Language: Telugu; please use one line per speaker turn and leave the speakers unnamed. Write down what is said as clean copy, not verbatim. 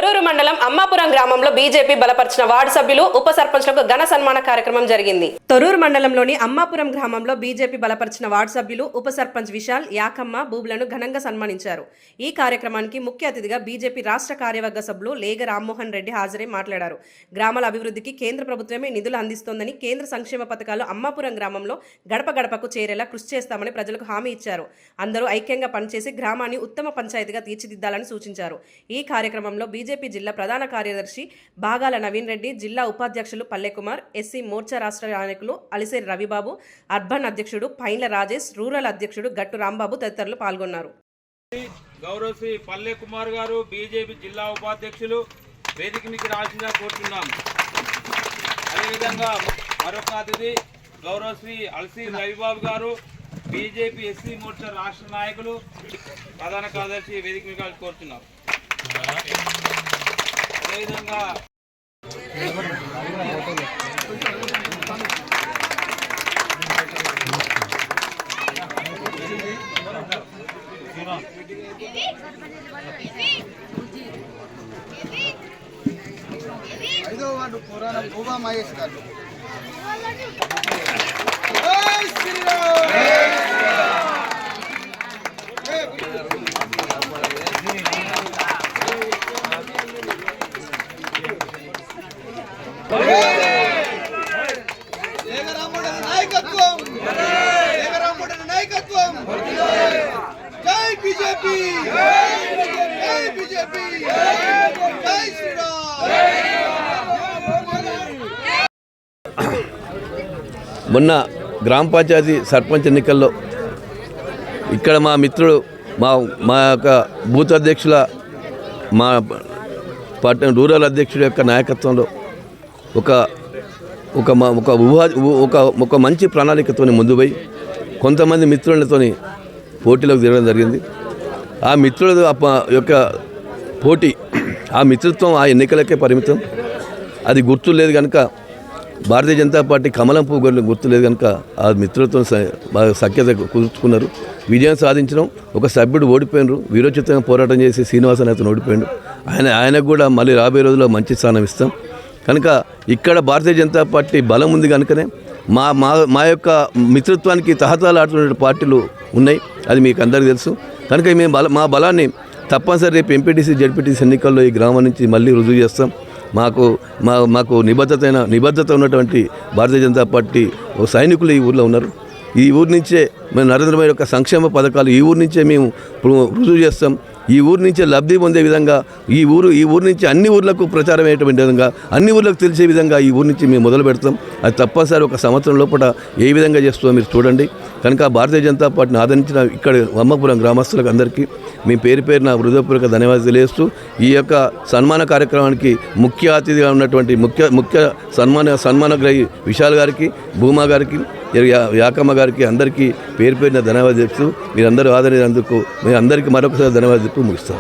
తొర్రూరు మండలం అమ్మాపురం గ్రామంలో బీజేపీ బలపరిచిన వార్డు సభ్యులు ఉప సర్పంచ్లకు ఘన సన్మాన కార్యక్రమం జరిగింది. తొర్రూరు మండలంలోని అమ్మాపురం గ్రామంలో బీజేపీ బలపరిచిన వార్డు సభ్యులు ఉప సర్పంచ్ విశాల్, యాకమ్మ, బూబులను ఘనంగా సన్మానించారు. ఈ కార్యక్రమానికి ముఖ్య అతిథిగా బీజేపీ రాష్ట్ర కార్యవర్గ సభ్యులు లేగ రామ్మోహన్ రెడ్డి హాజరై మాట్లాడారు. గ్రామాల అభివృద్ధికి కేంద్ర ప్రభుత్వమే నిధులు అందిస్తోందని, కేంద్ర సంక్షేమ పథకాలు అమ్మాపురం గ్రామంలో గడప గడపకు చేరేలా కృషి చేస్తామని ప్రజలకు హామీ ఇచ్చారు. అందరూ ఐక్యంగా పనిచేసి గ్రామాన్ని ఉత్తమ పంచాయతీగా తీర్చిదిద్దాలని సూచించారు. ఈ కార్యక్రమంలో బీజేపీ జిల్లా ప్రధాన కార్యదర్శి బాగాల నవీన్ రెడ్డి, జిల్లా ఉపాధ్యక్షులు పల్లెకుమార్, ఎస్సీ మోర్చా రాష్ట్ర నాయకులు అలిసేరి రవిబాబు, అర్బన్ అధ్యక్షుడు పైన్ల రాజేష్, రూరల్ అధ్యక్షుడు గట్టు రాంబాబు తదితరులు పాల్గొన్నారు.
గౌరవ శ్రీ పల్లెకుమార్ గారు బీజేపీ జిల్లా ఉపాధ్యక్షులు వేదికనికి రావాల్సిందిగా కోరుతున్నాం. అదేవిధంగా మరొక అతిథి గౌరవ శ్రీ అలిసేరి రవిబాబు గారు బీజేపీ ఎస్సీ మోర్చా రాష్ట్ర నాయకులు ప్రధాన కార్యదర్శి వేదికగా కోరుతున్నారు. అదేవిధంగా
ఐదో వార్డు పురాణ భూమా మహేష్ గారు. నాయకత్వం జై బీజేపీ, జై బీజేపీ, జై శ్రీరామ్.
మొన్న గ్రామ పంచాయతీ సర్పంచ్ ఎన్నికల్లో ఇక్కడ మా మిత్రుడు మా యొక్క బూత్ అధ్యక్షుల మా పట్టణ రూరల్ అధ్యక్షుడి యొక్క నాయకత్వంలో ఒక మంచి ప్రణాళికతో ముందు పోయి కొంతమంది మిత్రులతో పోటీలోకి తిరగడం జరిగింది. ఆ మిత్రుల యొక్క పోటీ, ఆ మిత్రత్వం ఆ ఎన్నికలకే పరిమితం. అది గుర్తులేదు కనుక భారతీయ జనతా పార్టీ కమలం పువ్వు గుర్తులేదు కనుక ఆ మిత్రులతో బాగా సఖ్యత కుదుర్చుకున్నారు. విజయం సాధించడం. ఒక సభ్యుడు ఓడిపోయినారు. వీరోచితంగా పోరాటం చేసి శ్రీనివాసన్ అతను ఓడిపోయాడు. ఆయనకు కూడా మళ్ళీ రాబోయే రోజుల్లో మంచి స్థానం ఇస్తాం. కనుక ఇక్కడ భారతీయ జనతా పార్టీ బలం ఉంది కనుకనే మా యొక్క మిత్రత్వానికి తహతలాడుతున్న పార్టీలు ఉన్నాయి. అది మీకు అందరికీ తెలుసు. కనుక మేము మా బలాన్ని తప్పనిసరి రేపు ఎంపీటీసీ జడ్పీటీసీ ఎన్నికల్లో ఈ గ్రామం నుంచి మళ్ళీ రుజువు చేస్తాం. మాకు నిబద్ధత ఉన్నటువంటి భారతీయ జనతా పార్టీ సైనికులు ఈ ఊర్లో ఉన్నారు. ఈ ఊరి నుంచే మేము నరేంద్ర మోదీ యొక్క సంక్షేమ పథకాలు ఈ ఊరి నుంచే మేము రుజువు చేస్తాం. ఈ ఊరి నుంచే లబ్ధి పొందే విధంగా ఈ ఊరి నుంచి అన్ని ఊర్లకు ప్రచారం అయ్యేటువంటి విధంగా, అన్ని ఊర్లకు తెలిసే విధంగా ఈ ఊరి నుంచి మేము మొదలు పెడతాం. అది తప్పనిసరి ఒక సంవత్సరం లోపల ఏ విధంగా చేస్తుందో మీరు చూడండి. కనుక భారతీయ జనతా పార్టీని ఆదరించిన ఇక్కడ అమ్మాపురం గ్రామస్తులకు అందరికీ మేము పేరున హృదయపూర్వక ధన్యవాదాలు తెలియజేస్తూ ఈ యొక్క సన్మాన కార్యక్రమానికి ముఖ్య అతిథిగా ఉన్నటువంటి ముఖ్య సన్మానగ్రహి విశాల్ గారికి, భూమా గారికి, యాకమ్మ గారికి అందరికీ పేరున ధన్యవాదాలు చెప్తూ మీరందరూ ఆదరించినందుకు మీ అందరికీ మరొకసారి ధన్యవాదాలు చెప్తూ ముగిస్తాం.